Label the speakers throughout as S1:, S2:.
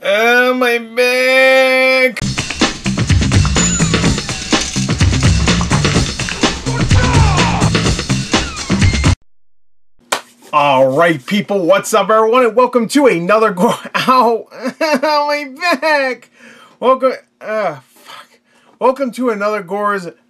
S1: My back! Alright people, what's up everyone, and welcome to another Ow! My back! Welcome to another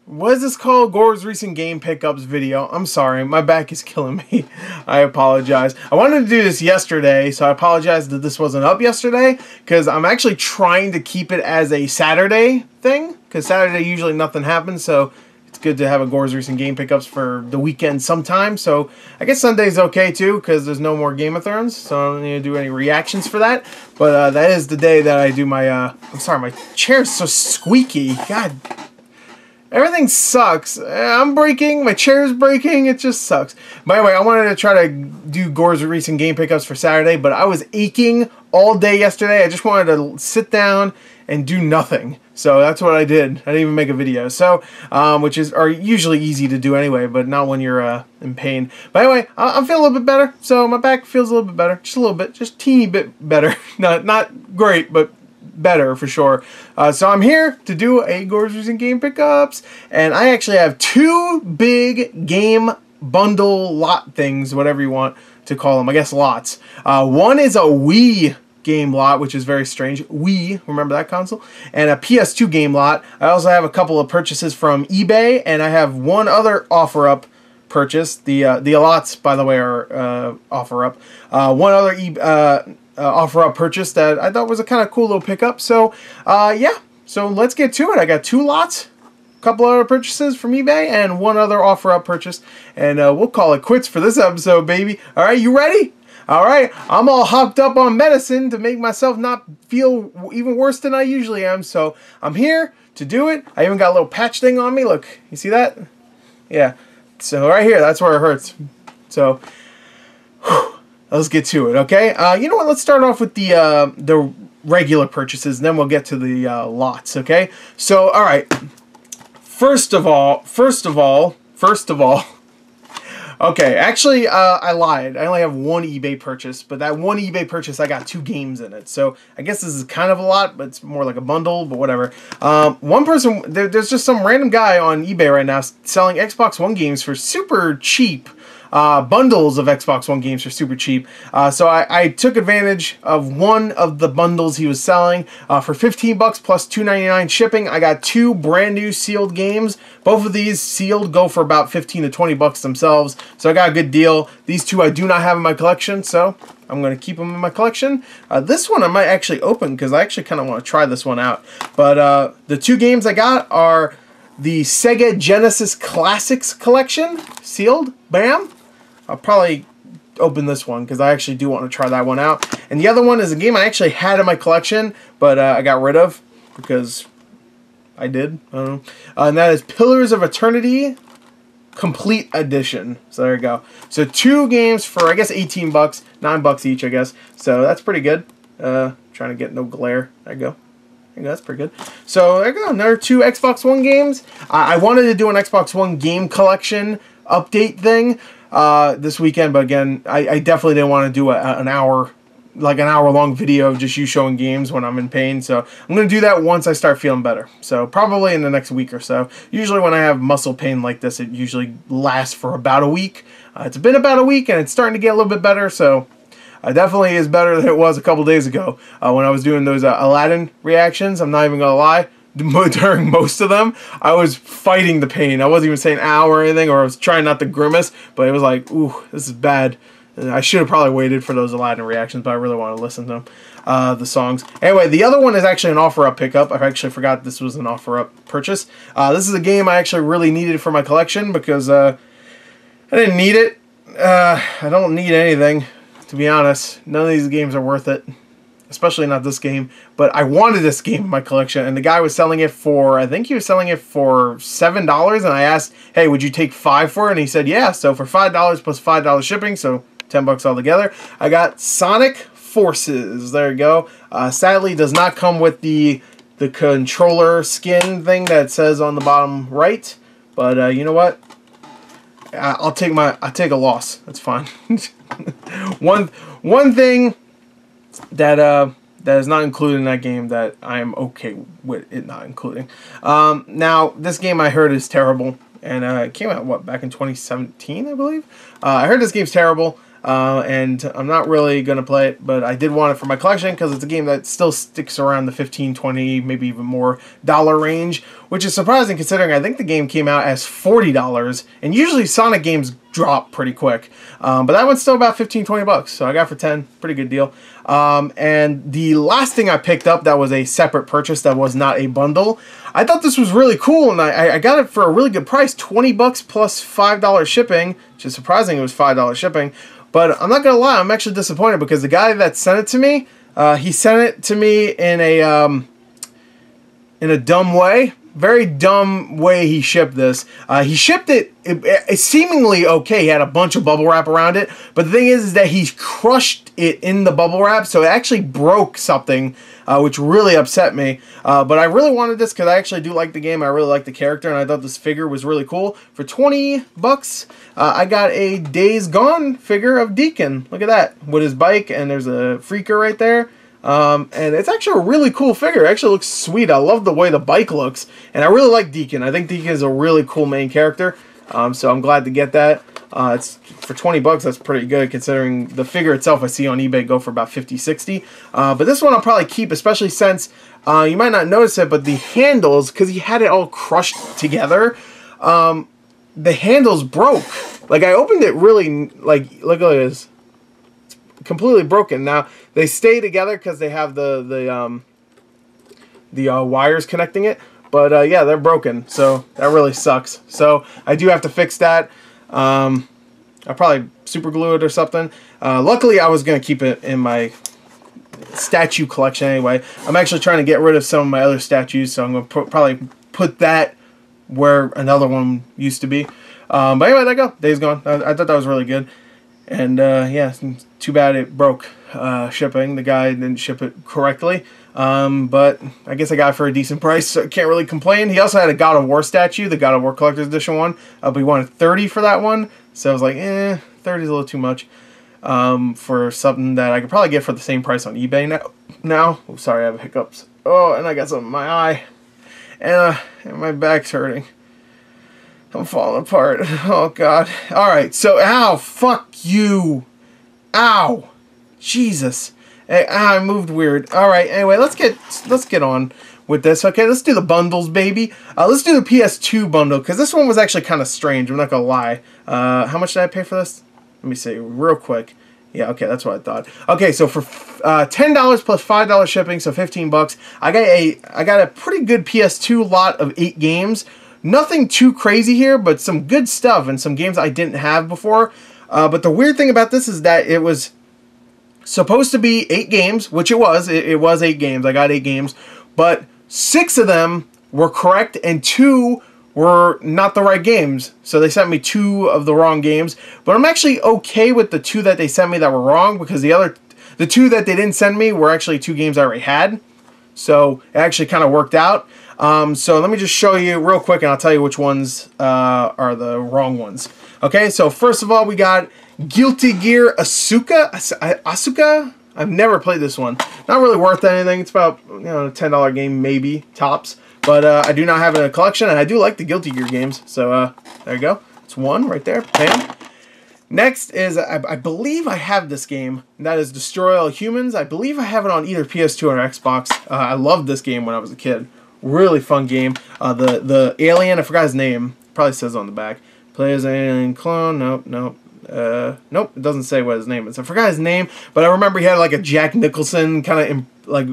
S1: what is this called? Gore's Recent Game Pickups video. I'm sorry, my back is killing me. I apologize. I wanted to do this yesterday, so I apologize that this wasn't up yesterday, because I'm actually trying to keep it as a Saturday thing, because Saturday usually nothing happens, so it's good to have a Gore's Recent Game Pickups for the weekend sometime. So I guess Sunday's okay too, because there's no more Game of Thrones, so I don't need to do any reactions for that. But that is the day that I do my, I'm sorry, my chair's so squeaky. God, everything sucks. I'm breaking, my chair's breaking, it just sucks. By the way, I wanted to try to do Gore's Recent Game Pickups for Saturday, but I was aching all day yesterday. I just wanted to sit down and do nothing. So that's what I did. I didn't even make a video. So, which are usually easy to do anyway, but not when you're in pain. But anyway, I'm feeling a little bit better. So my back feels a little bit better. Just a little bit. Just teeny bit better. Not great, but better for sure. So I'm here to do a Gore's Recent Game Pickups. And I actually have two big game bundle lot things, whatever you want to call them. I guess lots. One is a Wii game lot, which is very strange. Wii, remember that console? And a PS2 game lot. I also have a couple of purchases from eBay, and I have one other offer-up purchase. The lots, by the way, are offer-up. One other offer-up purchase that I thought was a kind of cool little pickup. So, yeah. So let's get to it. I got two lots, a couple other purchases from eBay, and one other offer-up purchase. And we'll call it quits for this episode, baby. All right, you ready? Alright, I'm all hopped up on medicine to make myself not feel even worse than I usually am, so I'm here to do it. I even got a little patch thing on me, look, you see that? Yeah, so right here, that's where it hurts. So, let's get to it, okay? You know what, let's start off with the regular purchases, and then we'll get to the lots, okay? So, alright, first of all, okay, actually, I lied. I only have one eBay purchase, but that one eBay purchase, I got two games in it. So I guess this is kind of a lot, but it's more like a bundle, but whatever. One person, there's just some random guy on eBay right now selling Xbox One games for super cheap. Bundles of Xbox One games for super cheap. So I took advantage of one of the bundles he was selling for 15 bucks plus $2.99 shipping. I got two brand new sealed games. Both of these sealed go for about 15 to 20 bucks themselves. So I got a good deal. These two I do not have in my collection, so I'm going to keep them in my collection. This one I might actually open because I actually kind of want to try this one out. But the two games I got are the Sega Genesis Classics Collection, sealed, bam. I'll probably open this one because I actually do want to try that one out. And the other one is a game I actually had in my collection, but I got rid of because I did. I don't know. And that is Pillars of Eternity Complete Edition. So there you go. So two games for, I guess, 18 bucks, 9 bucks each, I guess. So that's pretty good. Trying to get no glare. There you go. That's pretty good. So there you go. Another two Xbox One games. I wanted to do an Xbox One game collection update thing this weekend, but again, I definitely didn't want to do an hour long video of just you showing games when I'm in pain. So I'm going to do that once I start feeling better. So probably in the next week or so. Usually when I have muscle pain like this, it usually lasts for about a week. It's been about a week and it's starting to get a little bit better. So definitely is better than it was a couple days ago when I was doing those Aladdin reactions. I'm not even going to lie. During most of them, I was fighting the pain. I wasn't even saying ow or anything, or I was trying not to grimace, but it was like, ooh, this is bad. I should have probably waited for those Aladdin reactions, but I really want to listen to them, the songs. Anyway, the other one is actually an offer-up pickup. I actually forgot this was an offer-up purchase. This is a game I actually really needed for my collection because I didn't need it. I don't need anything, to be honest. None of these games are worth it. Especially not this game, but I wanted this game in my collection, and the guy was selling it for, I think he was selling it for $7, and I asked, hey, would you take $5 for it? And he said, yeah, so for $5 plus $5 shipping, so 10 bucks altogether, I got Sonic Forces. There you go. Sadly, does not come with the controller skin thing that says on the bottom right, but you know what? I'll take a loss. That's fine. One thing that that is not included in that game that I am okay with it not including. Now, this game I heard is terrible, and it came out, what, back in 2017, I believe? I heard this game's terrible, and I'm not really going to play it, but I did want it for my collection because it's a game that still sticks around the $15, $20, maybe even more dollar range, which is surprising considering I think the game came out as $40, and usually Sonic games drop pretty quick. But that one's still about 15, 20 bucks, so I got it for 10, pretty good deal. And the last thing I picked up that was a separate purchase that was not a bundle, I thought this was really cool, and I got it for a really good price, 20 bucks plus $5 shipping, which is surprising it was $5 shipping. But I'm not gonna lie, I'm actually disappointed because the guy that sent it to me, he sent it to me in a dumb way. Very dumb way he shipped this. He shipped it seemingly okay. He had a bunch of bubble wrap around it. But the thing is that he crushed it in the bubble wrap. So it actually broke something, which really upset me. But I really wanted this because I actually do like the game. I really like the character. And I thought this figure was really cool. For 20 bucks, I got a Days Gone figure of Deacon. Look at that. With his bike. And there's a freaker right there. And it's actually a really cool figure. It actually looks sweet. I love the way the bike looks. And I really like Deacon. I think Deacon is a really cool main character. So I'm glad to get that. It's for 20 bucks, that's pretty good considering the figure itself I see on eBay go for about 50, 60. But this one I'll probably keep, especially since you might not notice it, but the handles, because he had it all crushed together, the handles broke. Like, I opened it really, like, look at this. Completely broken. Now they stay together because they have the wires connecting it, but yeah, they're broken, so that really sucks. So I do have to fix that. I'll probably super glue it or something. Luckily, I was gonna keep it in my statue collection anyway. I'm actually trying to get rid of some of my other statues, so I'm gonna probably put that where another one used to be. But anyway, there you go. Days Gone. I thought that was really good. And yeah, too bad it broke shipping. The guy didn't ship it correctly. But I guess I got it for a decent price, so I can't really complain. He also had a God of War statue, the God of War Collector's Edition one. But he wanted 30 for that one. So I was like, 30 is a little too much for something that I could probably get for the same price on eBay now. Oh, sorry, I have hiccups. Oh, and I got something in my eye. And my back's hurting. I'm falling apart. Oh, God. Alright, so, ow, fuck you. Ow. Jesus. I moved weird. Alright, anyway, let's get on with this. Okay, let's do the bundles, baby. Let's do the PS2 bundle, because this one was actually kind of strange. I'm not going to lie. How much did I pay for this? Let me see, real quick. Yeah, okay, that's what I thought. Okay, so for $10 plus $5 shipping, so 15 bucks, I got a pretty good PS2 lot of 8 games. Nothing too crazy here, but some good stuff and some games I didn't have before. But the weird thing about this is that it was supposed to be 8 games, which it was. It was 8 games. I got 8 games. But 6 of them were correct and 2 were not the right games. So they sent me 2 of the wrong games. But I'm actually okay with the 2 that they sent me that were wrong because the 2 that they didn't send me were actually 2 games I already had. So it actually kind of worked out. So let me just show you real quick and I'll tell you which ones are the wrong ones. Okay, so first of all, we got Guilty Gear Asuka? I've never played this one. Not really worth anything. It's about, a $10 game maybe, tops. But I do not have it in a collection, and I do like the Guilty Gear games. So there you go. It's one right there. Bam. Next is, I believe I have this game, and that is Destroy All Humans. I believe I have it on either PS2 or Xbox. I loved this game when I was a kid. Really fun game. The alien, I forgot his name. Probably says on the back. Plays an alien clone. Nope. Nope, it doesn't say what his name is. I forgot his name, but I remember he had like a Jack Nicholson kind of like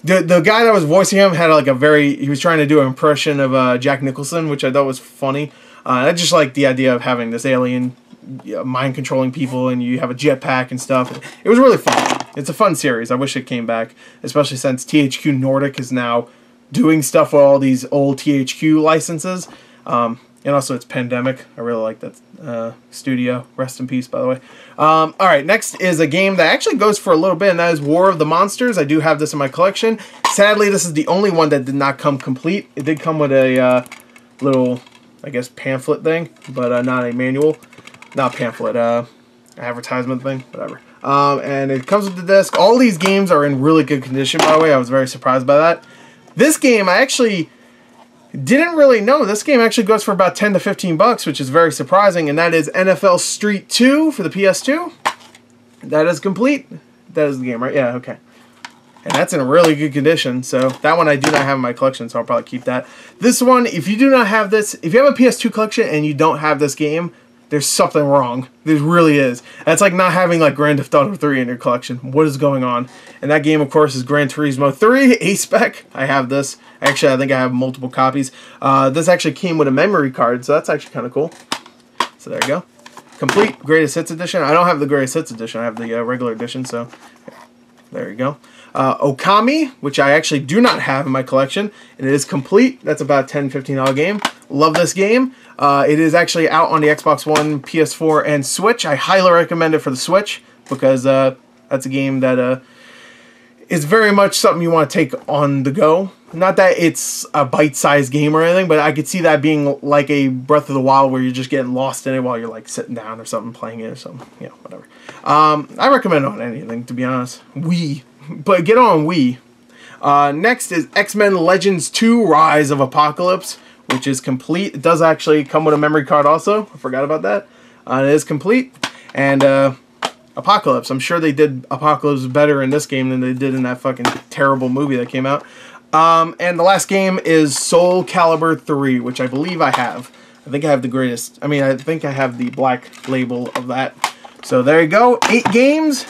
S1: the guy that was voicing him had like he was trying to do an impression of Jack Nicholson, which I thought was funny. I just like the idea of having this alien mind controlling people and you have a jetpack and stuff. It was really fun. It's a fun series. I wish it came back, especially since THQ Nordic is now doing stuff with all these old THQ licenses. And also it's Pandemic. I really like that studio. Rest in peace, by the way. Alright, next is a game that actually goes for a little bit, and that is War of the Monsters. I do have this in my collection. Sadly, this is the only one that did not come complete. It did come with a little, I guess, pamphlet thing, but not a manual. Not pamphlet, advertisement thing, whatever. And it comes with the disc. All these games are in really good condition, by the way. I was very surprised by that. This game, I actually didn't really know. This game actually goes for about 10 to 15 bucks, which is very surprising. And that is NFL Street 2 for the PS2. That is complete. That is the game, right? Yeah, okay. And that's in really good condition. So that one I do not have in my collection, so I'll probably keep that. This one, if you do not have this, if you have a PS2 collection and you don't have this game, there's something wrong. There really is. That's like not having like Grand Theft Auto 3 in your collection. What is going on? And that game, of course, is Gran Turismo 3 A-Spec. I have this. Actually, I think I have multiple copies. This actually came with a memory card, so that's actually kind of cool. So there you go. Complete Greatest Hits Edition. I don't have the Greatest Hits Edition. I have the regular edition, so there you go. Okami, which I actually do not have in my collection. It is complete. That's about a $10, $15 game. Love this game. It is actually out on the Xbox One, PS4, and Switch. I highly recommend it for the Switch because that's a game that is very much something you want to take on the go. Not that it's a bite-sized game or anything, but I could see that being like a Breath of the Wild where you're just getting lost in it while you're like sitting down or something, playing it or something. You know, whatever. I recommend it on anything, to be honest. Wii. But get on Wii. Next is X-Men Legends 2 Rise of Apocalypse, which is complete. It does actually come with a memory card also. I forgot about that. It is complete. And Apocalypse. I'm sure they did Apocalypse better in this game than they did in that fucking terrible movie that came out. And the last game is Soul Calibur 3, which I believe I have. I think I have the greatest. I mean, I think I have the black label of that. So there you go. 8 games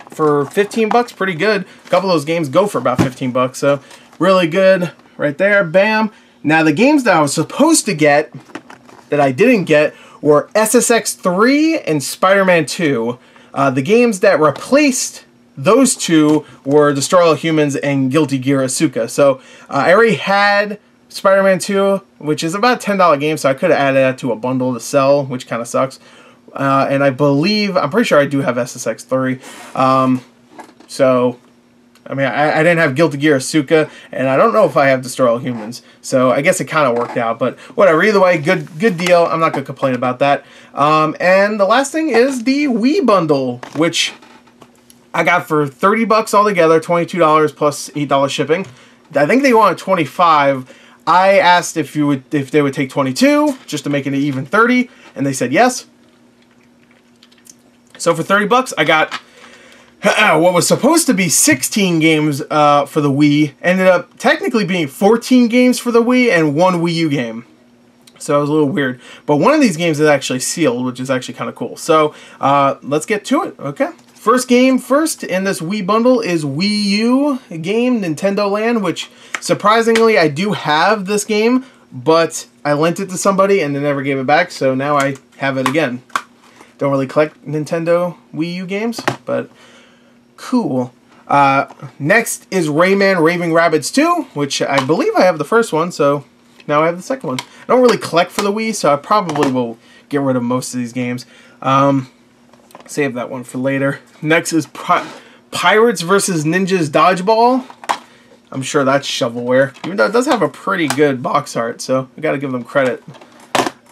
S1: for 15 bucks. Pretty good. A couple of those games go for about 15 bucks. So really good right there. Bam. Now the games that I was supposed to get that I didn't get were SSX 3 and Spider-Man 2. The games that replaced those two were Destroy All Humans and Guilty Gear Asuka. So I already had Spider-Man 2, which is about a $10 game, so I could have added that to a bundle to sell, which kind of sucks. And I believe, I'm pretty sure I do have SSX 3. So, I mean, I didn't have Guilty Gear Asuka, and I don't know if I have Destroy All Humans. So I guess it kind of worked out, but whatever. Either way, good deal. I'm not going to complain about that. And the last thing is the Wii bundle, which I got for 30 bucks altogether, $22 plus $8 shipping. I think they wanted 25. I asked if they would take 22 just to make it an even 30, and they said yes. So for 30 bucks, I got what was supposed to be 16 games for the Wii. Ended up technically being 14 games for the Wii and 1 Wii U game. So it was a little weird. But one of these games is actually sealed, which is actually kind of cool. So let's get to it, okay? First game first in this Wii bundle is Wii U game, Nintendo Land, which surprisingly I do have this game, but I lent it to somebody and they never gave it back, so now I have it again. Don't really collect Nintendo Wii U games, but cool. Next is Rayman Raving Rabbids 2, which I believe I have the first one, so now I have the second one. I don't really collect for the Wii, so I probably will get rid of most of these games. Save that one for later. Next is Pirates vs. Ninjas Dodgeball. I'm sure that's shovelware, even though it does have a pretty good box art, so I gotta give them credit.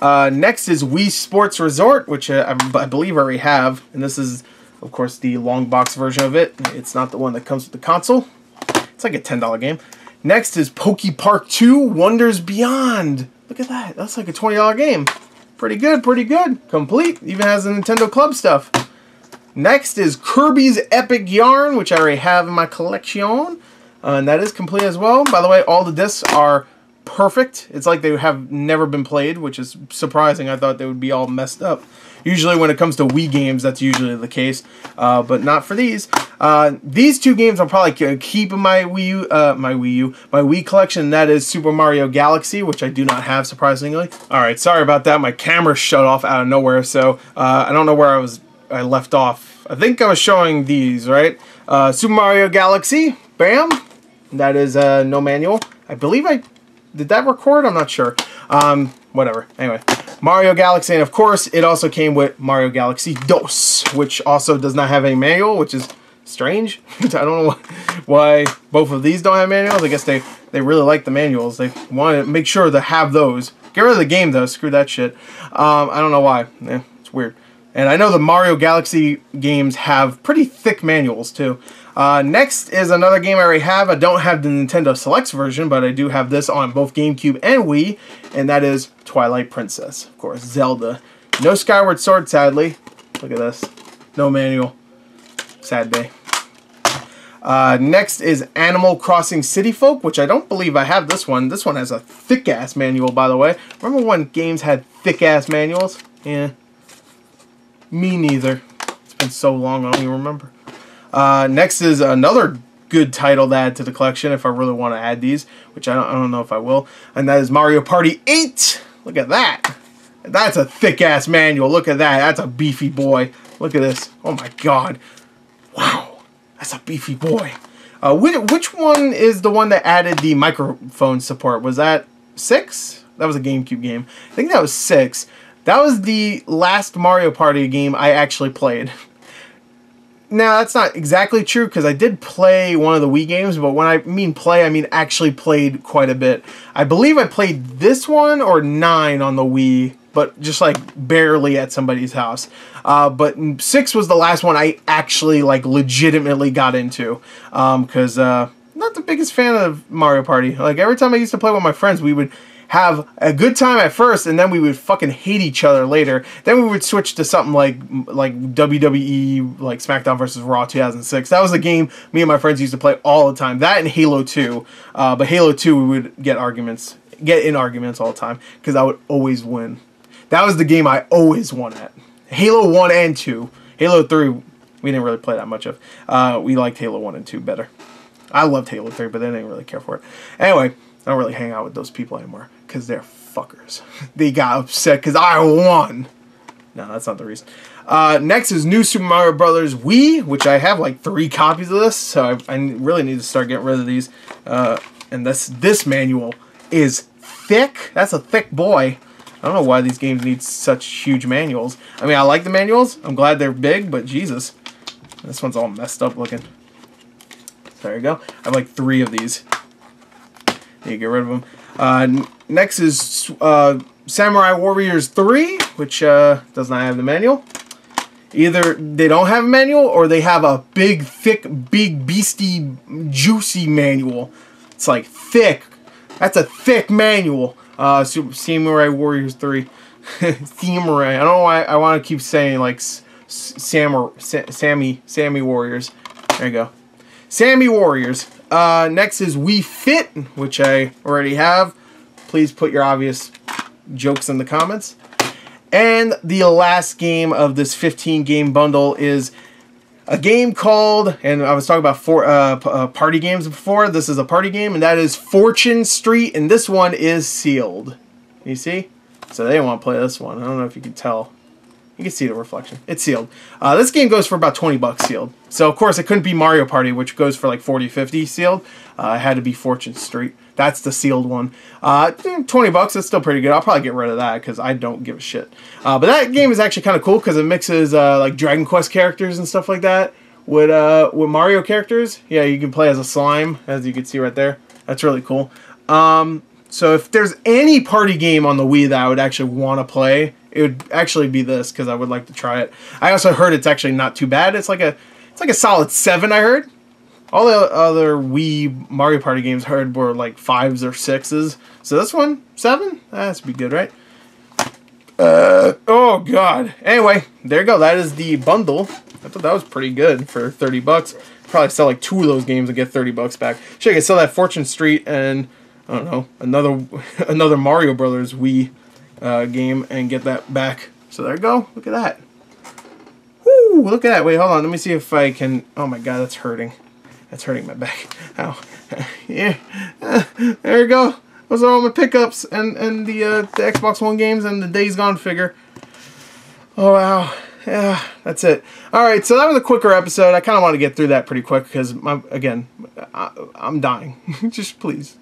S1: Next is Wii Sports Resort, which I believe I already have, and this is, of course, the long box version of it. It's not the one that comes with the console. It's like a $10 game. Next is Poke Park 2 Wonders Beyond. Look at that. That's like a $20 game. Pretty good, pretty good. Complete. Even has the Nintendo Club stuff. Next is Kirby's Epic Yarn, which I already have in my collection. And that is complete as well. By the way, all the discs are perfect. It's like they have never been played, which is surprising. I thought they would be all messed up. Usually when it comes to Wii games, that's usually the case, but not for these. These two games I'll probably keep in my Wii collection. That is Super Mario Galaxy, which I do not have, surprisingly. All right, sorry about that. My camera shut off out of nowhere, so I don't know where I left off. I think I was showing these, right? Super Mario Galaxy, bam. That is no manual. I believe did that record? I'm not sure. Whatever. Anyway, Mario Galaxy, and of course, it also came with Mario Galaxy DOS, which also does not have any manual, which is strange. I don't know why both of these don't have manuals. I guess they really like the manuals. They wanted to make sure to have those. Get rid of the game, though. Screw that shit. I don't know why. Yeah, it's weird. And I know the Mario Galaxy games have pretty thick manuals too. Next is another game I already have. I don't have the Nintendo Selects version, but I do have this on both GameCube and Wii, and that is Twilight Princess. Of course, Zelda. No Skyward Sword, sadly. Look at this. No manual. Sad day. Next is Animal Crossing City Folk, which I don't believe I have this one. This one has a thick-ass manual, by the way. Remember when games had thick-ass manuals? Yeah. Me neither. It's been so long, I don't even remember. Next is another good title to add to the collection if I really want to add these, which I don't know if I will. And that is Mario Party 8. Look at that. That's a thick-ass manual. Look at that. That's a beefy boy. Look at this. Oh my god. Wow. That's a beefy boy. Which one is the one that added the microphone support? Was that 6? That was a GameCube game. I think that was 6. That was the last Mario Party game I actually played. Now, that's not exactly true, because I did play one of the Wii games, but when I mean play, I mean actually played quite a bit. I believe I played this one or 9 on the Wii, but just like barely at somebody's house. But 6 was the last one I actually like legitimately got into, because not the biggest fan of Mario Party. Like every time I used to play with my friends, we would have a good time at first, and then we would fucking hate each other later. Then we would switch to something like WWE, like SmackDown vs. Raw 2006. That was a game me and my friends used to play all the time. That and Halo 2. But Halo 2 we would get in arguments all the time, because I would always win. That was the game I always won at. Halo 1 and 2. Halo 3 we didn't really play that much of. We liked Halo 1 and 2 better. I loved Halo 3, but I didn't really care for it. Anyway, I don't really hang out with those people anymore, because they're fuckers. They got upset because I won. No, that's not the reason. Next is New Super Mario Bros. Wii, which I have like 3 copies of this, so I really need to start getting rid of these. And this manual is thick. That's a thick boy. I don't know why these games need such huge manuals. I mean, I like the manuals. I'm glad they're big, but Jesus. This one's all messed up looking. There you go. I have like 3 of these. You get rid of them. Next is Samurai Warriors 3, which does not have the manual. Either they don't have a manual, or they have a big, thick, big, beastie, juicy manual. It's like thick. That's a thick manual. Samurai Warriors 3. Samurai. I don't know why I want to keep saying like Sammy Warriors. There you go. Sammy Warriors. Next is Wii Fit, which I already have. Please put your obvious jokes in the comments. And the last game of this 15-game bundle is a game called, and I was talking about party games before. This is a party game, and that is Fortune Street, and this one is sealed. You see? So they didn't want to play this one. I don't know if you can tell. You can see the reflection. It's sealed. This game goes for about 20 bucks sealed. So, of course, it couldn't be Mario Party, which goes for like 40, 50 sealed. It had to be Fortune Street. That's the sealed one. 20 bucks is still pretty good. I'll probably get rid of that because I don't give a shit. But that game is actually kind of cool because it mixes like Dragon Quest characters and stuff like that with Mario characters. Yeah, you can play as a slime, as you can see right there. That's really cool. So if there's any party game on the Wii that I would actually want to play, it would actually be this, because I would like to try it. I also heard it's actually not too bad. It's like a solid 7, I heard. All the other Wii Mario Party games I heard were like 5s or 6s. So this one, 7? That has to be good, right? Oh god. Anyway, there you go. That is the bundle. I thought that was pretty good for 30 bucks. Probably sell like 2 of those games and get 30 bucks back. Should I could sell that Fortune Street and I don't know, another Mario Brothers Wii game and get that back. So there you go. Look at that. Woo! Look at that. Wait, hold on. Let me see if I can. Oh my god, that's hurting. That's hurting my back. Ow. Yeah. There you go. Those are all my pickups and the Xbox One games and the Days Gone figure. Oh wow. Yeah, that's it. Alright, so that was a quicker episode. I kind of want to get through that pretty quick because, again, I'm dying. Just please,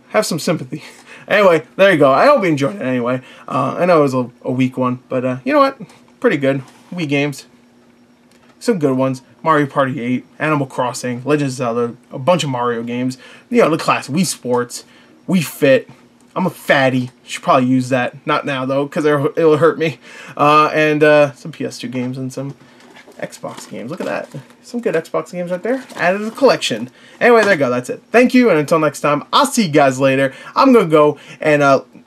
S1: have some sympathy. Anyway, there you go. I hope you enjoyed it anyway. I know it was a weak one, but you know what? Pretty good. Wii games. Some good ones. Mario Party 8, Animal Crossing, Legend of Zelda, a bunch of Mario games. You know, the class, Wii Sports, Wii Fit. I'm a fatty. Should probably use that. Not now though, because it'll hurt me. And some PS2 games and some Xbox games. Look at that. Some good Xbox games right there. Added to the collection. Anyway, there you go. That's it. Thank you, and until next time, I'll see you guys later. I'm going to go and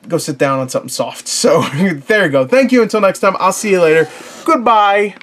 S1: go sit down on something soft. So, there you go. Thank you. Until next time, I'll see you later. Goodbye.